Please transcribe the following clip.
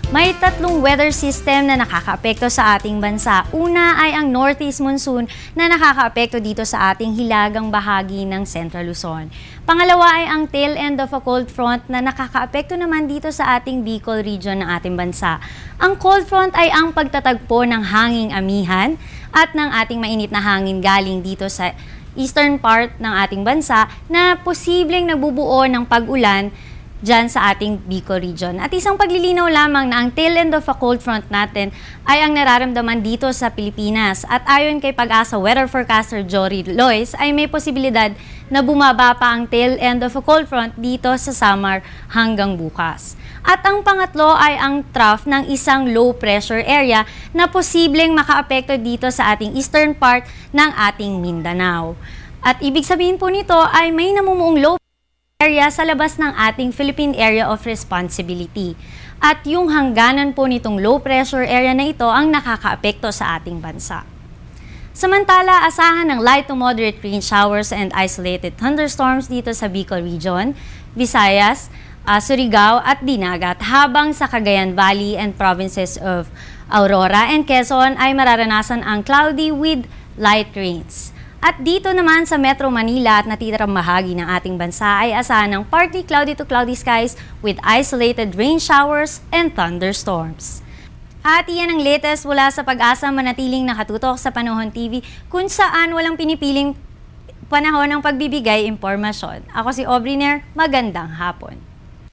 May tatlong weather system na nakakaapekto sa ating bansa. Una ay ang northeast monsoon na nakakaapekto dito sa ating hilagang bahagi ng Central Luzon. Pangalawa ay ang tail end of a cold front na nakakaapekto naman dito sa ating Bicol region ng ating bansa. Ang cold front ay ang pagtatagpo ng hanging amihan at ng ating mainit na hangin galing dito sa eastern part ng ating bansa na posibleng nabubuo ng pag-ulan dyan sa ating Bicol region. At isang paglilinaw lamang na ang tail end of a cold front natin ay ang nararamdaman dito sa Pilipinas. At ayon kay Pag-asa weather forecaster Jory Lois ay may posibilidad na bumaba pa ang tail end of a cold front dito sa Samar hanggang bukas. At ang pangatlo ay ang trough ng isang low pressure area na posibleng makaapekto dito sa ating eastern part ng ating Mindanao. At ibig sabihin po nito ay may namumuong low area sa labas ng ating Philippine Area of Responsibility. At yung hangganan po nitong low pressure area na ito ang nakakaapekto sa ating bansa. Samantala, asahan ng light to moderate rain showers and isolated thunderstorms dito sa Bicol Region, Visayas, Surigao at Dinagat, habang sa Cagayan Valley and provinces of Aurora and Quezon ay mararanasan ang cloudy with light rains. At dito naman sa Metro Manila at natitirang bahagi ng ating bansa ay asahan ng partly cloudy to cloudy skies with isolated rain showers and thunderstorms. At iyan ang latest mula sa Pag-asa, manatiling nakatutok sa Panahon TV kung saan walang pinipiling panahon ng pagbibigay impormasyon. Ako si Aubrey Nair, magandang hapon.